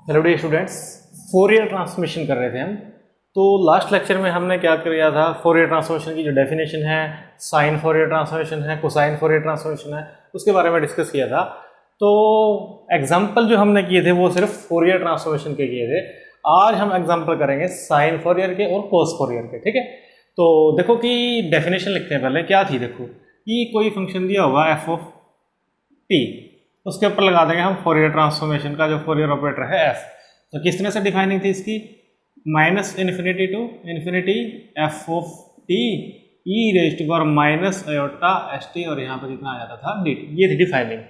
Hello dear students, Fourier transformation कर रहे थे हम। तो लास्ट लेक्चर में हमने क्या किया था, फोरियर ट्रांसफॉर्मेशन की जो डेफिनेशन है, साइन फोरियर ट्रांसफॉर्मेशन है, कोसाइन फोरियर ट्रांसफॉर्मेशन है, उसके बारे में डिस्कस किया था। तो एग्जाम्पल जो हमने किए थे वो सिर्फ फोरियर ट्रांसफॉर्मेशन के किए थे। आज हम एग्जाम्पल करेंगे साइन फोरियर के और कोस फोरियर के। ठीक है, तो देखो कि डेफिनेशन लिखते हैं पहले। क्या थी, देखो कि कोई फंक्शन दिया होगा एफ ऑफ टी, उसके ऊपर लगा देंगे हम फोरियर ट्रांसफॉर्मेशन का जो फोरियर ऑपरेटर है एफ। तो किस तरह से डिफाइनिंग थी इसकी, minus infinity to infinity F of T E raise to power minus iota S T, और यहाँ पर कितना आ जाता था डी टी। ये थी डिफाइनिंग।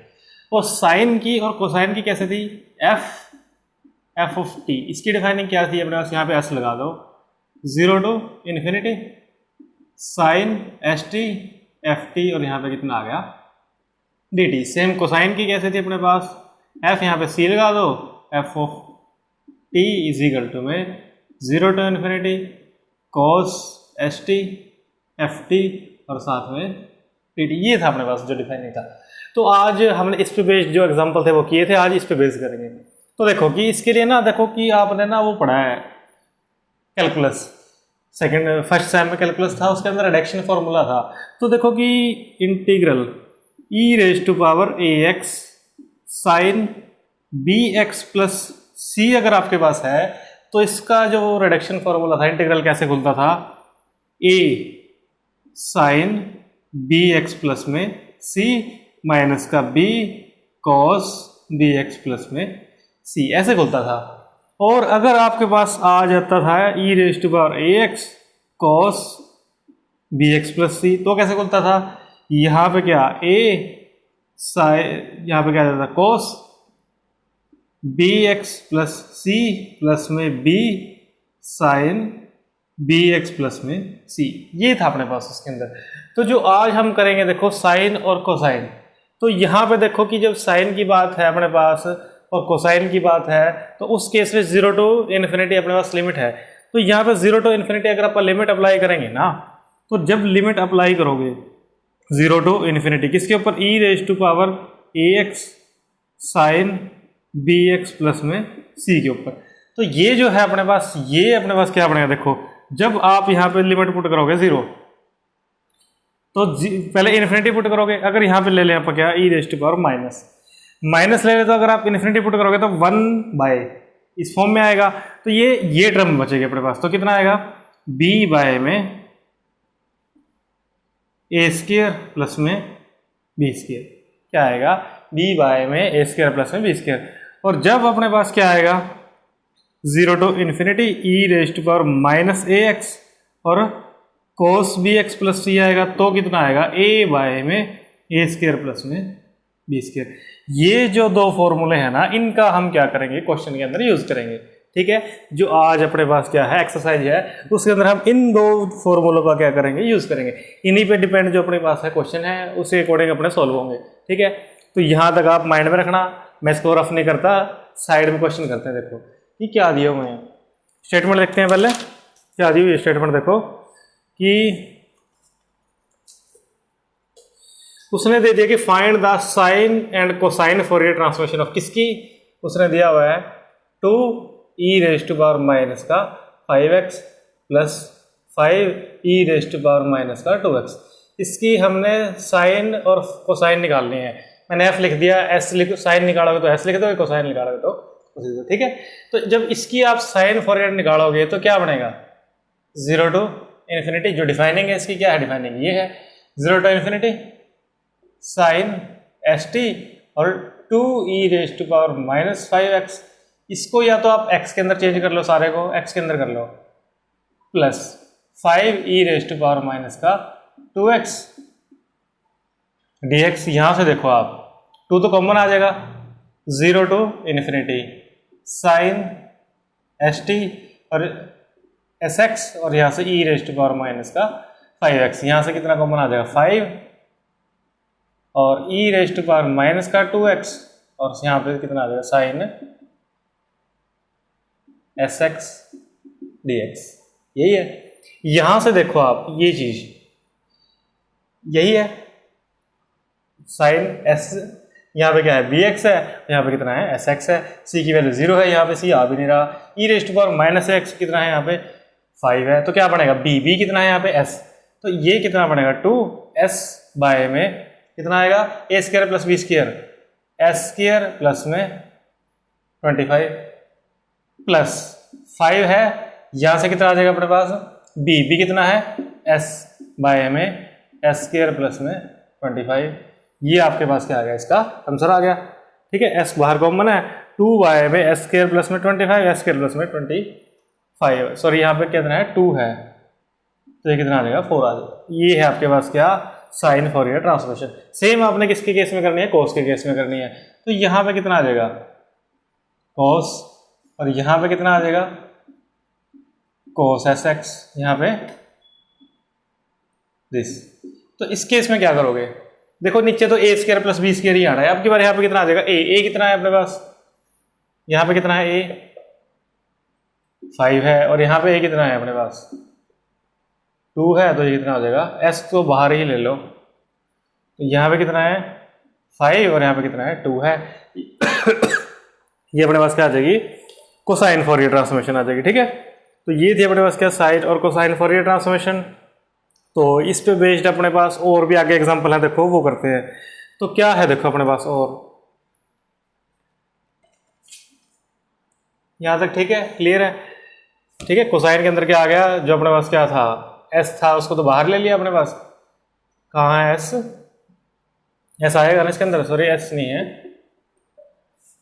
और साइन की और कोसाइन की कैसे थी, एफ ऑफ टी, इसकी डिफाइनिंग क्या थी अपने पास, यहाँ पे एस लगा दो, zero to infinity sine S T F T, और यहाँ पे कितना आ गया डी टी। सेम कोसाइन की कैसे थी अपने पास, एफ यहाँ पे सी लगा दो, F of T is equal to में zero to infinity cos S T F T, और साथ में टी टी। ये था अपने पास जो डिफाइन नहीं था। तो आज हमने इस पे बेस्ड जो एग्जांपल थे वो किए थे, आज इस पे बेस करेंगे। तो देखो कि इसके लिए ना, देखो कि आपने ना वो पढ़ा है कैलकुलस, फर्स्ट सेम में कैलकुलस था, उसके अंदर रिडक्शन फॉर्मूला था। तो देखो कि integral E raise to power A X sine B X plus C अगर आपके पास है, तो इसका जो रिडक्शन फॉर्मूला था, इंटीग्रल कैसे खुलता था, A sine B X plus में सी माइनस का B cos B X plus में सी, ऐसे खुलता था। और अगर आपके पास आ जाता था E raise to power A X cos B X plus C, तो कैसे खुलता था, यहाँ पे क्या ए साइन, यहाँ पे क्या जाता था cos B X plus C plus में B sine B X plus में सी। ये था अपने पास उसके अंदर। तो जो आज हम करेंगे, देखो साइन और कोसाइन। तो यहाँ पे देखो कि जब साइन की बात है अपने पास और कोसाइन की बात है, तो उस केस में जीरो टू इन्फिनिटी अपने पास लिमिट है। तो यहाँ पे जीरो टू इन्फिनिटी अगर आप लिमिट अप्लाई करेंगे ना, तो जब लिमिट अप्लाई करोगे जीरो टू इन्फिनिटी किसके ऊपर, E raise to power A X sine B X plus में सी के ऊपर। तो ये जो है अपने पास, ये अपने पास क्या बनेगा, देखो जब आप यहाँ पे लिमिट पुट करोगे जीरो, तो पहले इन्फिनिटी पुट करोगे। अगर यहाँ पे ले लें आप क्या, ई रेज टू पावर माइनस ले ले, तो अगर आप इन्फिनिटी पुट करोगे तो वन बाय इस फॉर्म में आएगा। तो ये टर्म बचेगी अपने पास। तो कितना आएगा, बी बाय में ए स्क्वायर प्लस में बी स्क्वायर, क्या आएगा, बी बाय में ए स्क्वायर प्लस में बी स्क्वायर। और जब अपने पास क्या आएगा, zero to infinity E raise to power minus A X और cos B X plus C आएगा, तो कितना आएगा, ए बाय में ए स्क्वायर प्लस में बी स्क्वायर। ये जो दो फॉर्मूले हैं ना, इनका हम क्या करेंगे, क्वेश्चन के अंदर यूज करेंगे। ठीक है, जो आज अपने पास क्या है एक्सरसाइज है, उसके अंदर हम इन दो फॉर्मूलों का क्या करेंगे, यूज करेंगे। इन्हीं पे डिपेंड जो अपने पास है क्वेश्चन है, उसी अकॉर्डिंग अपने सॉल्व होंगे। ठीक है, तो यहाँ तक आप माइंड में रखना। मैं इसको रफ नहीं करता, साइड में क्वेश्चन करते हैं। देखो कि क्या दिया हुआ है, स्टेटमेंट देखते हैं पहले। क्या दी हुई स्टेटमेंट, देखो कि उसने दे दिया कि find the sine and cosine Fourier transformation of किसकी, उसने दिया हुआ है two E raise to power minus का 5x plus 5 E raise to power minus का 2x। इसकी हमने साइन और कोसाइन निकालनी है। मैंने f लिख दिया, s लिख, साइन निकालोगे तो s लिख दो, कोसाइन निकालोगे तो कोसाइन दो। ठीक है, तो जब इसकी आप साइन फोरियर निकालोगे तो क्या बनेगा, जीरो टू इन्फिनिटी, जो डिफाइनिंग है इसकी क्या है, डिफाइनिंग ये है, zero to infinity sine S T और two E raise to power minus 5x। इसको या तो आप x के अंदर चेंज कर लो, सारे को x के अंदर कर लो, plus 5 E raise to power minus का 2x dx। यहां से देखो आप 2 तो कॉमन आ जाएगा, zero to infinity sine S T और एस एक्स, और यहां से E raise to power minus का 5x। यहां से कितना कॉमन आ जाएगा, 5 और E raise to power minus का 2x, और यहाँ पे कितना आ जाएगा, sine S X D X. यही है, यहां से देखो आप, ये चीज यही है, साइन एस यहाँ पे क्या है बी एक्स है, यहाँ पे कितना है एस एक्स है, सी की वैल्यू 0 है, यहाँ पे सी आ भी नहीं रहा, ई रेस्ट पावर माइनस एक्स कितना है यहाँ पे 5 है, तो क्या बनेगा बी कितना है यहाँ पे एस, तो ये कितना बनेगा 2s बाय में कितना आएगा A square plus B square, S square plus में 25 प्लस 5 है, यहाँ से कितना आ जाएगा अपने पास बी कितना है s बाय में एस स्क्वायर प्लस में 25, ये आपके पास क्या आ गया इसका आंसर आ गया। ठीक है, s बाहर कॉमन है, 2 बाय में एस स्क्वायर प्लस में 25 एस स्क्वायर प्लस में 25, सॉरी यहाँ पे कितना है 2 है, तो ये कितना आ जाएगा 4 आ जाएगा। ये है आपके पास क्या साइन फॉरियर ट्रांसफॉर्मेशन। सेम आपने किसके केस में करनी है कोस के केस में करनी है, तो यहाँ पे कितना आ जाएगा कोस और यहाँ पे कितना आ जाएगा कोस एस एक्स, यहाँ पे दिस। तो इस केस में क्या करोगे, देखो नीचे तो ए स्क्वायर प्लस बी स्क्वायर ही आ रहा है, आपकी बार यहाँ पे कितना आ जाएगा ए कितना है अपने पास, यहाँ पे कितना है ए 5 है और यहाँ पे ए कितना है अपने पास 2 है, तो ये कितना हो जाएगा s को बाहर ही ले लो, तो यहाँ पे कितना है 5 और यहाँ पे कितना है 2 है। ये अपने पास क्या आ जाएगी कोसाइन फॉरियर ट्रांसफॉर्मेशन आ जाएगी। ठीक है, तो ये थी अपने पास क्या साइन और कोसाइन फॉरियर ट्रांसफॉर्मेशन। तो इस पे बेस्ड अपने पास और भी आगे एग्जांपल है, देखो वो करते हैं। तो क्या है देखो अपने पास और यहाँ तक ठीक है, क्लियर है। ठीक है, कोसाइन के अंदर क्या आ गया, जो अपने पास क्या था एस था उसको तो बाहर ले लिया अपने पास, कहाँ है एस आएगा ना इसके अंदर, सॉरी एस नहीं है,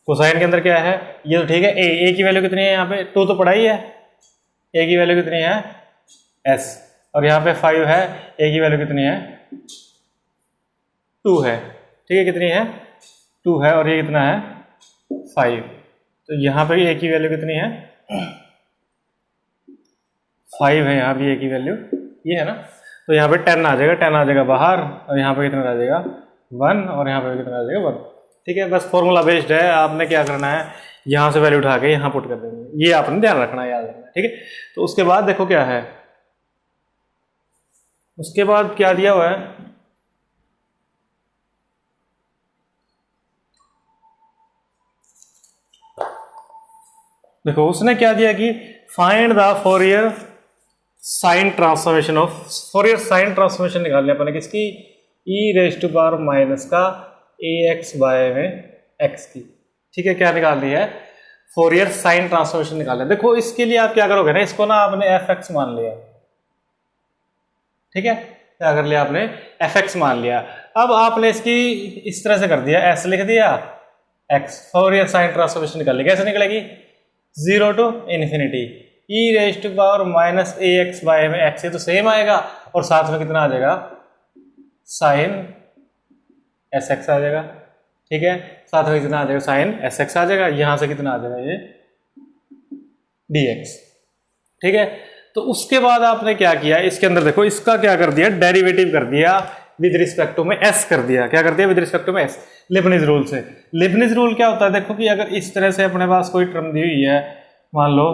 कोसाइन के अंदर क्या है ये तो ठीक है। ए की वैल्यू कितनी है यहाँ पे 2 तो पढ़ा ही है, ए की वैल्यू कितनी है एस और यहाँ पे 5 है, ए की वैल्यू कितनी है 2 है। ठीक है, कितनी है 2 है और ये कितना है 5, तो यहाँ पे ए की वैल्यू कितनी है 5 है, यहाँ भी ए की वैल्यू ये है ना, तो यहाँ पे 10 आ जाएगा, 10 आ जाएगा बाहर और यहाँ पे कितना आ जाएगा 1 और यहाँ पे कितना आ जाएगा 1। ठीक है, बस फॉर्मूला बेस्ड है, आपने क्या करना है यहाँ से वैल्यू उठा के यहाँ पुट कर देंगे, ये आपने ध्यान रखना है, याद रखना है। ठीक है, तो उसके बाद देखो क्या है, उसके बाद क्या दिया हुआ है, देखो उसने क्या दिया कि find the Fourier sine transformation of, Fourier sine transformation निकालने अपने किसकी E raise to power minus का ए एक्स बाय में एक्स की। ठीक है, क्या निकाल दिया है फॉरियर साइन ट्रांसफॉर्मेशन निकालना। देखो इसके लिए आप क्या करोगे ना, इसको ना आपने एफ एक्स मान लिया। ठीक है, क्या कर लिया आपने एफ एक्स मान लिया। अब आपने इसकी इस तरह से कर दिया, एस लिख दिया एक्स, फॉरियर साइन ट्रांसफॉर्मेशन निकाल ली, कैसे निकलेगी 0 to infinity E raise to power minus A X by में एक्स, ये तो सेम आएगा और साथ में कितना आ जाएगा साइन एस एक्स आ जाएगा। ठीक है, साथ में कितना आ जाएगा साइन एस एक्स आ जाएगा, यहां से कितना आ जाएगा ये डी एक्स। ठीक है, तो उसके बाद आपने क्या किया, इसके अंदर देखो इसका क्या कर दिया डेरिवेटिव कर दिया विद रिस्पेक्ट टू में एस कर दिया, क्या कर दिया विद रिस्पेक्ट टू में एस, लिबनिज रूल से। लिबनिज रूल क्या होता है, देखो कि अगर इस तरह से अपने पास कोई टर्म दी हुई है, मान लो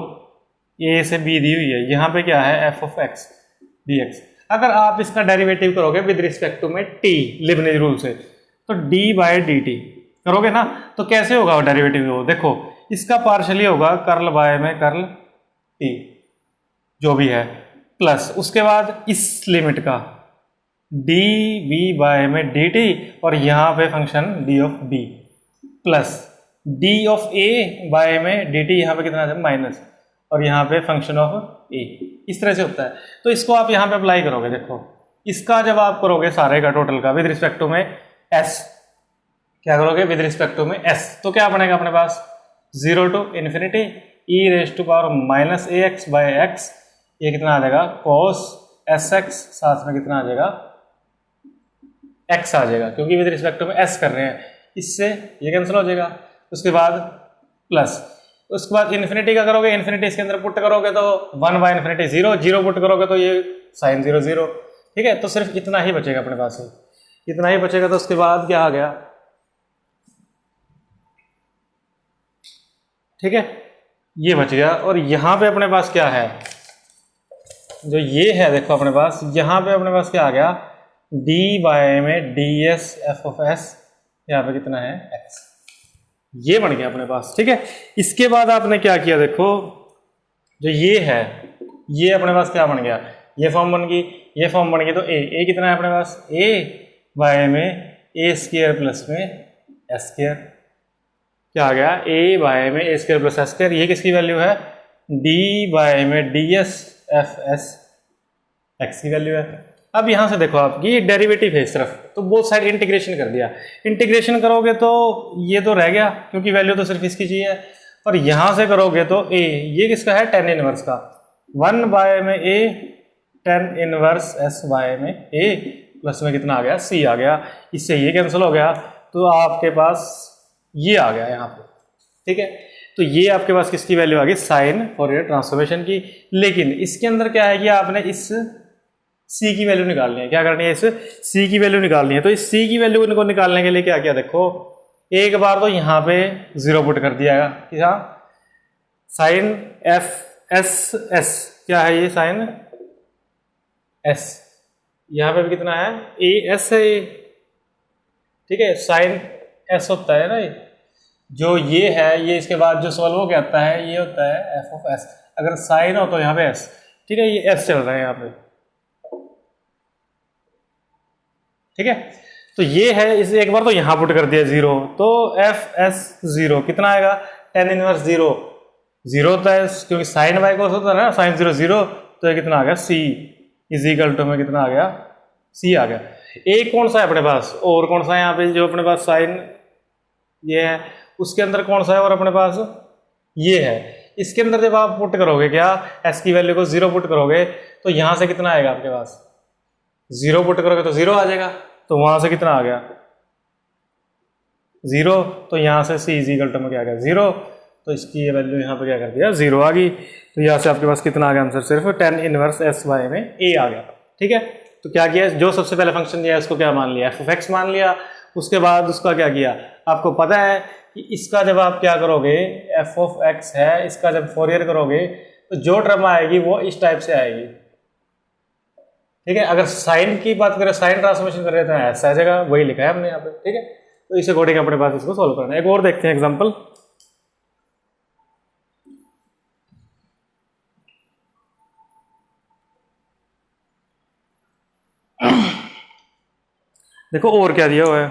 ए से बी दी हुई है, यहाँ पे क्या है F of x D x, अगर आप इसका डेरिवेटिव करोगे विद रिस्पेक्ट टू में टी लिबनिज रूल से, तो डी बाय डी टी करोगे ना, तो कैसे होगा डेरिवेटिव, देखो इसका पार्शली होगा कर्ल बाय में कर्ल टी जो भी है, प्लस उसके बाद इस लिमिट का डी बी बाय में डी टी और यहाँ पे function D of B plus D of A by में डी टी, यहाँ पे कितना है माइनस और यहाँ पे फंक्शन ऑफ ए, इस तरह से होता है। तो इसको आप यहाँ पे अप्लाई करोगे, देखो इसका जब आप करोगे सारे का टोटल का विद रिस्पेक्ट टू में एस, क्या करोगे विद रिस्पेक्ट टू में एस, तो क्या बनेगा अपने पास 0 to infinity E raise to power minus A X by X, ये कितना आ जाएगा cos एस एक्स, साथ में कितना आ जाएगा x आ जाएगा, क्योंकि विद रिस्पेक्ट टू में s कर रहे हैं, इससे ये कैंसिल हो जाएगा। उसके बाद प्लस, उसके बाद इन्फिनिटी का करोगे, इन्फिनिटी इसके अंदर पुट करोगे तो 1 बाय इन्फिनिटी 0, 0 पुट करोगे तो ये साइन 0 0। ठीक है, तो सिर्फ इतना ही बचेगा अपने पास, इतना ही बचेगा। तो उसके बाद क्या आ गया, ठीक है ये बच गया। और यहाँ पे अपने पास क्या है, जो ये है देखो अपने पास, यहाँ पे अपने पास क्या आ गया डी बाय में D S F of S यहाँ पे कितना है x, ये बन गया अपने पास। ठीक है, इसके बाद आपने क्या किया, देखो जो ये है ये अपने पास क्या बन गया, ये फॉर्म बन गई, ये फॉर्म बन गई। तो ए कितना है अपने पास, ए बाय में ए स्क्वायर प्लस में एस स्क्वायर, क्या आ गया, ए बाय में A square plus S square. ये किसकी वैल्यू है, डी बाय में D S F S x की वैल्यू है। अब यहाँ से देखो आपकी ये डेरिवेटिव है इस तरफ, तो बोथ साइड इंटीग्रेशन कर दिया। इंटीग्रेशन करोगे तो ये तो रह गया क्योंकि वैल्यू तो सिर्फ इसकी चाहिए, और यहाँ से करोगे तो ए, ये किसका है, टेन इनवर्स का, 1 बाय में ए टेन इनवर्स एस बाय में ए प्लस में कितना आ गया, सी आ गया। इससे ये कैंसिल हो गया, तो आपके पास ये आ गया यहाँ पे। ठीक है, तो ये आपके पास किसकी वैल्यू आ गई, साइन फॉरियर ट्रांसफॉर्मेशन की। लेकिन इसके अंदर क्या है कि आपने इस सी की वैल्यू निकालनी है, क्या करनी है, इस सी की वैल्यू निकालनी है। तो इस सी की वैल्यू को निकालने के लिए क्या किया, देखो एक बार तो यहाँ पे 0 पुट कर दिया कि हाँ साइन एफ एस एस, क्या है ये साइन एस, यहाँ पे भी कितना है, ए एस है ये। ठीक है, साइन एस होता है ना ये, जो ये है ये इसके बाद जो सॉल्व हो के आता है ये होता है एफ ऑफ एस। अगर साइन हो तो यहाँ पे एस, ठीक है, ये एस चल रहा है यहाँ पे। ठीक है, तो ये है, इसे एक बार तो यहाँ पुट कर दिया 0, तो एफ एस 0 कितना आएगा, टेन इनवर्स 0 0 होता है क्योंकि साइन वाई को होता है ना, साइन 0 0, तो ये कितना आ गया, सी इज इक्वल टू में कितना आ गया, सी आ गया। एक कौन सा है अपने पास, और कौन सा है यहाँ पे, जो अपने पास साइन ये है उसके अंदर कौन सा है, और अपने पास ये है। इसके अंदर जब आप पुट करोगे क्या, एस की वैल्यू को 0 पुट करोगे तो यहाँ से कितना आएगा आपके पास, 0 पुट करोगे तो 0 आ जाएगा, तो वहां से कितना आ गया 0, तो यहाँ से सी इज इक्वल टू में क्या आ गया 0, तो इसकी ये वैल्यू यहाँ पे क्या कर दिया 0 आ गई। तो यहाँ से आपके पास कितना आ गया आंसर, सिर्फ टेन इनवर्स एस वाई में ए आ गया। ठीक है, तो क्या किया, जो सबसे पहले फंक्शन दिया उसको क्या मान लिया, एफ ऑफ एक्स मान लिया। उसके बाद उसका क्या किया, आपको पता है कि इसका जब आप क्या करोगे, एफ ऑफ एक्स है, इसका जब फोरियर करोगे तो जो टर्म आएगी वो इस टाइप से आएगी। ठीक है, अगर साइन की बात करें, साइन ट्रांसफॉर्मेशन कर रहे थे ऐसा आ जाएगा, वही लिखा है हमने यहाँ पे। ठीक है, तो इस अकॉर्डिंग अपने पास इसको सॉल्व करना है। एक और देखते हैं एग्जांपल। देखो और क्या दिया हुआ है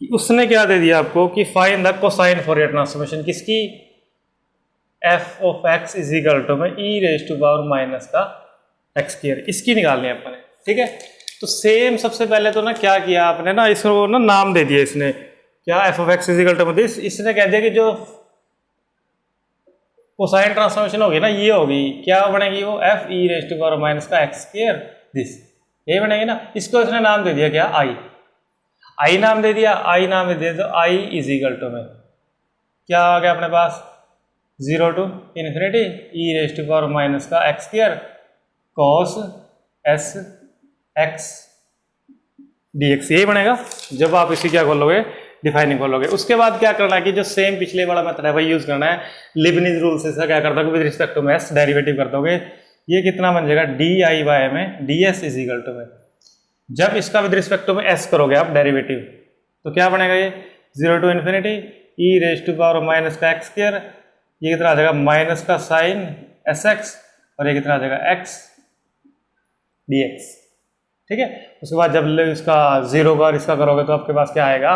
कि उसने क्या दे दिया आपको कि find the cosine Fourier transformation किसकी, F of x is equal to में E raise to power minus का एक्स स्क्वायर, इसकी निकालनी है अपने। ठीक है, तो सेम सबसे पहले तो ना क्या किया आपने ना, इसको ना नाम दे दिया इसने, क्या, F of x is equal to this. इसने कह दिया कि जो कोसाइन ट्रांसफॉर्मेशन होगी ना ये होगी, क्या बनेगी वो, F E raise to power minus का एक्स स्क्वायर दिस, ये बनेगी ना। इसको इसने नाम दे दिया क्या, आई, आई नाम दे दिया, आई नाम दे दिया, तो आई इज इक्वल टू में क्या आ गया अपने पास, 0 to infinity E raise to power minus का X square cos S X D X, यही बनेगा जब आप इसी क्या खोलोगे, डिफाइनिंग खोलोगे। उसके बाद क्या करना है कि जो सेम पिछले वाला मेथड है वही यूज करना है, लिबनिज रूल से क्या कर दोगे, with respect to S derivative कर दोगे। ये कितना बन जाएगा, डी आई बाय में D S is equal to में, जब इसका विद रिस्पेक्ट टू में एस करोगे आप डेरिवेटिव तो क्या बनेगा, ये 0 to infinity E raise to power minus का एक्स स्क्वायर, ये कितना आ जाएगा माइनस का साइन एस एक्स, और ये कितना आ जाएगा एक्स डी एक्स। ठीक है, उसके बाद जब इसका 0 का और इसका करोगे तो आपके पास क्या आएगा,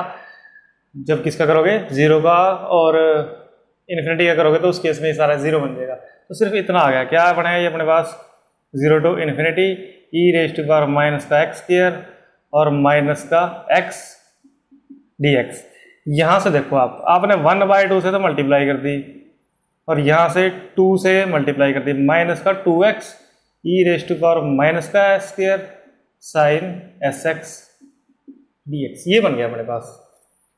जब किसका करोगे 0 का और इन्फिनिटी का करोगे तो उस केस में सारा 0 बन जाएगा। तो सिर्फ इतना आ गया, क्या बनेगा ये अपने पास 0 to infinity E raise to power minus का एक्स स्क्वायर और माइनस का एक्स डी एक्स। यहाँ से देखो आपने 1/2 से तो मल्टीप्लाई कर दी और यहाँ से 2 से मल्टीप्लाई कर दी, माइनस का 2x E raise to power minus का X square sine S X D X, ये बन गया अपने पास।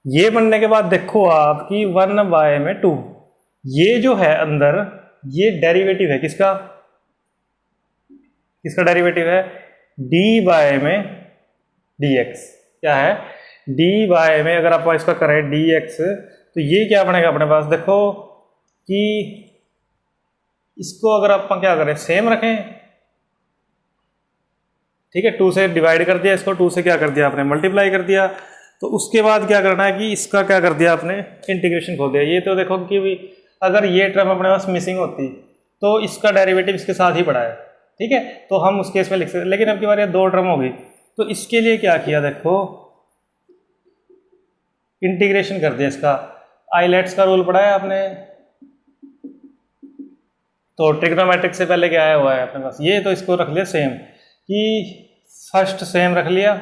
ये बनने के बाद देखो आपकी 1/2, ये जो है अंदर ये डेरिवेटिव है किसका, किसका डेरिवेटिव है, डी बाय में डी एक्स, क्या है डी बाय में, अगर आप इसका करें डी एक्स तो ये क्या बनेगा अपने पास, देखो कि इसको अगर आप क्या करें सेम रखें, ठीक है, 2 से डिवाइड कर दिया इसको, 2 से क्या कर दिया आपने मल्टीप्लाई कर दिया, तो उसके बाद क्या करना है कि इसका क्या कर दिया आपने, इंटीग्रेशन खोल दिया। ये तो देखो कि भी अगर ये टर्म अपने पास मिसिंग होती तो इसका डेरिवेटिव इसके साथ ही पड़ा है, ठीक है, तो हम उस केस में लिख सकते, लेकिन अब की बार ये दो टर्म होगी तो इसके लिए क्या किया, देखो इंटीग्रेशन कर दिया इसका। आइलेट्स का रूल पढ़ा है आपने, तो ट्रिग्नोमेट्रिक से पहले क्या आया हुआ है अपने पास, ये तो इसको रख लिया सेम, कि फर्स्ट सेम रख लिया,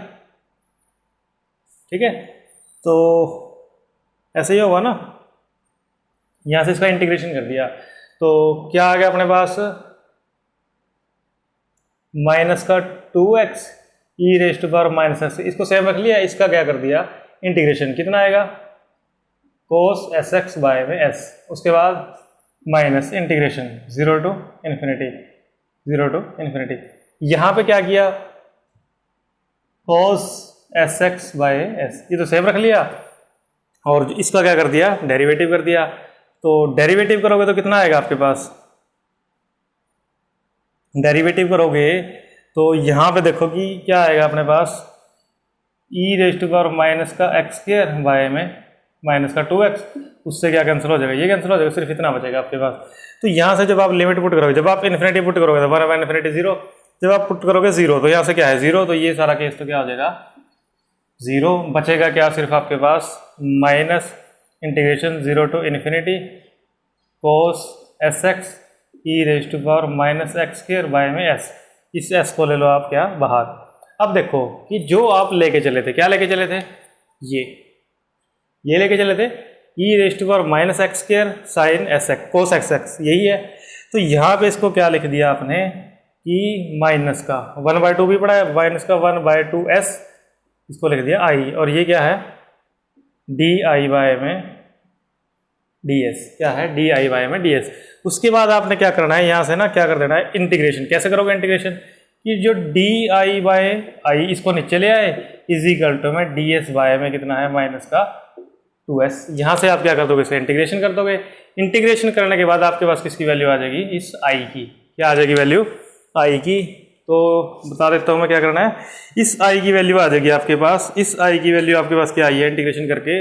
ठीक है, तो ऐसे ही होगा ना, यहां से इसका इंटीग्रेशन कर दिया तो क्या आ गया अपने पास, माइनस का 2x E raise to power minus X, इसको सेम रख लिया, इसका क्या कर दिया इंटीग्रेशन, कितना आएगा कोस एस एक्स बाय में एस, उसके बाद माइनस इंटीग्रेशन 0 टू इन्फिनिटी। यहां पे क्या किया cos S X by S, ये तो सेम रख लिया, और इसका क्या कर दिया डेरिवेटिव कर दिया। तो डेरिवेटिव करोगे तो कितना आएगा आपके पास, डेरिवेटिव करोगे तो यहां पे देखो कि क्या आएगा अपने पास, ई रेज टू पावर माइनस का एक्स स्क्वायर बाय में माइनस का 2x, उससे क्या कैंसिल हो जाएगा, ये कैंसिल हो जाएगा, सिर्फ इतना बचेगा आपके पास। तो यहाँ से जब आप लिमिट पुट करोगे, जब आप इन्फिनिटी पुट करोगे तो 1 इन्फिनिटी 0, जब आप पुट करोगे 0 तो यहाँ से क्या है 0, तो ये सारा केस तो क्या हो जाएगा 0, बचेगा क्या सिर्फ आपके पास minus integration 0 to infinity cos S X E raise to power minus X square by में एस, इस एस को ले लो आप क्या बाहर। अब देखो कि जो आप लेके चले थे, क्या लेके चले थे, ये लेके चले थे E raise to power minus X square sine S X cos X X, यही है। तो यहाँ पे इसको क्या लिख दिया आपने कि माइनस का 1/2 भी पड़ा है, माइनस का 1/2 एस, इसको लिख दिया आई, और ये क्या है डी आई बाय में डी एस, क्या है डी आई बाय में डी एस। उसके बाद आपने क्या करना है, यहाँ से ना क्या कर देना है इंटीग्रेशन, कैसे करोगे इंटीग्रेशन, कि जो डी आई बाय आई इसको नीचे ले आए, इजिकल टू में डी एस बाय में कितना है माइनस का 2s, यहाँ से आप क्या कर दोगे इसका इंटीग्रेशन कर दोगे। इंटीग्रेशन करने के बाद आपके पास किसकी वैल्यू आ जाएगी, इस i की, क्या आ जाएगी वैल्यू i की, तो बता देता हूँ मैं क्या करना है, इस i की वैल्यू आ जाएगी आपके पास, इस i की वैल्यू आपके पास क्या आई है इंटीग्रेशन करके,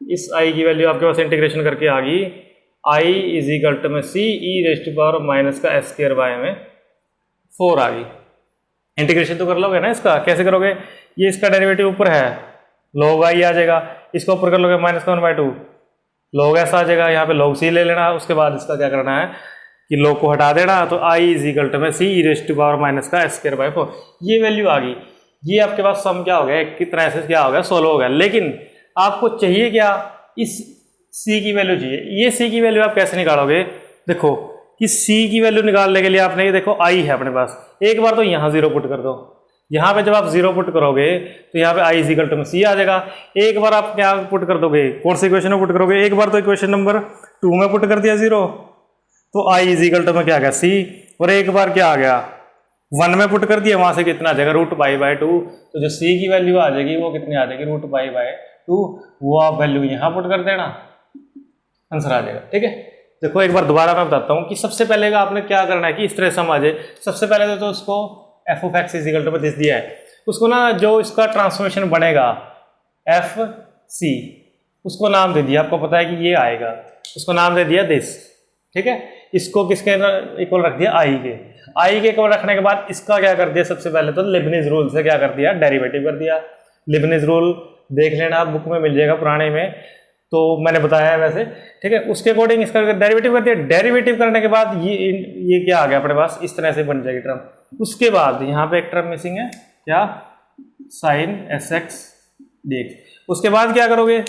इस i की वैल्यू आपके पास इंटीग्रेशन करके आ गई i इज इक्वल टू में c E raise to power minus का एस स्क्वायर बाय में 4 आ गई। इंटीग्रेशन तो कर लोगे ना इसका, कैसे करोगे, ये इसका डेरिवेटिव ऊपर है log i आ जाएगा, इसको ऊपर कर लोगे माइनस का 1/2 log s आ जाएगा, यहाँ पे log c ले लेना, उसके बाद इसका क्या करना है कि log को हटा देना, तो i इज इक्वल टू में c E raise to power minus का एस स्क्वायर बाय 4, ये वैल्यू आ गई। ये आपके पास सम क्या हो गया, एक की तरह से क्या हो गया सोल्व हो गया। लेकिन आपको चाहिए क्या, इस c की वैल्यू चाहिए। ये c की वैल्यू आप कैसे निकालोगे, देखो कि c की वैल्यू निकालने के लिए आपने ये देखो i है अपने पास, एक बार तो यहाँ 0 पुट कर दो, यहाँ पे जब आप 0 पुट करोगे तो यहाँ पे i इज इक्वल टू में c आ जाएगा। एक बार आप क्या पुट कर दोगे, कौन सी इक्वेशन में पुट करोगे, एक बार तो इक्वेशन नंबर 2 में पुट कर दिया 0, तो i इज इक्वल टू में क्या आ गया c, और एक बार क्या आ गया 1 में पुट कर दिया, वहां से कितना आ जाएगा √π/2, तो जो c की वैल्यू आ जाएगी वो कितनी आ जाएगी √π/2, वो आप वैल्यू यहाँ पुट कर देना, आंसर आ जाएगा। ठीक है, देखो एक बार दोबारा मैं बताता हूँ कि सबसे पहले का आपने क्या करना है कि इस तरह समझ आए। सबसे पहले तो उसको f of x is equal to this दिया है, उसको ना जो इसका ट्रांसफॉर्मेशन बनेगा एफ सी, उसको नाम दे दिया, आपको पता है कि ये आएगा, उसको नाम दे दिया दिस। ठीक है, इसको किसके इक्वल रख दिया आई के, आई के इक्वल रखने के बाद इसका क्या कर दिया, सबसे पहले तो लिबनिज रूल से क्या कर दिया डेरिवेटिव कर दिया। लिबनिज रूल देख लेना, आप बुक में मिल जाएगा पुराने में, तो मैंने बताया है वैसे। ठीक है, उसके अकॉर्डिंग इसका डेरिवेटिव कर दिया। डेरिवेटिव करने के बाद ये क्या आ गया अपने पास, इस तरह से बन जाएगी टर्म। उसके बाद यहाँ पे एक टर्म मिसिंग है, क्या साइन एस एक्स dx। उसके बाद क्या करोगे,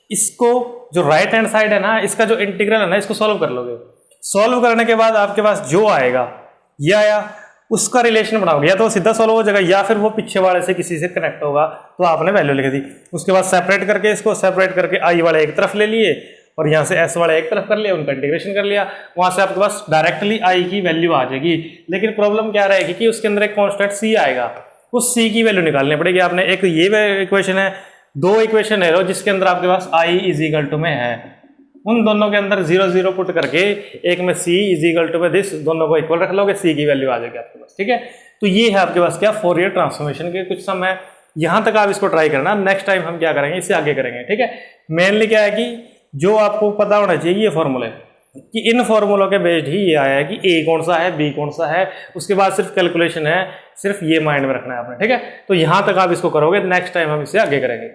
इसको जो राइट हैंड साइड है ना, इसका जो इंटीग्रल है ना, इसको सॉल्व कर लोगे। सॉल्व करने के बाद आपके पास जो आएगा, ये आया, उसका रिलेशन बनाओगे, या तो सीधा सॉल्व हो जाएगा या फिर वो पीछे वाले से किसी से कनेक्ट होगा, तो आपने वैल्यू लिख दी। उसके बाद सेपरेट करके इसको सेपरेट करके आई वाले एक तरफ ले लिए और यहाँ से एस वाले एक तरफ कर लिया, उनका इंटीग्रेशन कर लिया, वहां से आपके पास डायरेक्टली आई की वैल्यू आ जाएगी। लेकिन प्रॉब्लम क्या रहेगी कि उसके अंदर एक कॉन्स्टेंट सी आएगा, उस सी की वैल्यू निकालनी पड़ेगी आपने। एक ये इक्वेशन है, दो इक्वेशन है जिसके अंदर आपके पास आई इज इक्वल टू में है, उन दोनों के अंदर 0 0 पुट करके एक में c इज इक्वल टू में दिस, दोनों को इक्वल रख लोगे, c की वैल्यू आ जाएगी आपके पास। ठीक है, तो ये है आपके पास क्या फोरियर ट्रांसफॉर्मेशन के कुछ सम है। यहाँ तक आप इसको ट्राई करना, नेक्स्ट टाइम हम क्या करेंगे, इससे आगे करेंगे, ठीक है। मेनली क्या है कि जो आपको पता होना चाहिए ये फॉर्मूले, कि इन फॉर्मूलों के बेस्ड ही ये आया है कि ए कौन सा है, बी कौन सा है, उसके बाद सिर्फ कैलकुलेशन है, सिर्फ ये माइंड में रखना है आपने, ठीक है। तो यहाँ तक आप इसको करोगे, नेक्स्ट टाइम हम इससे आगे करेंगे।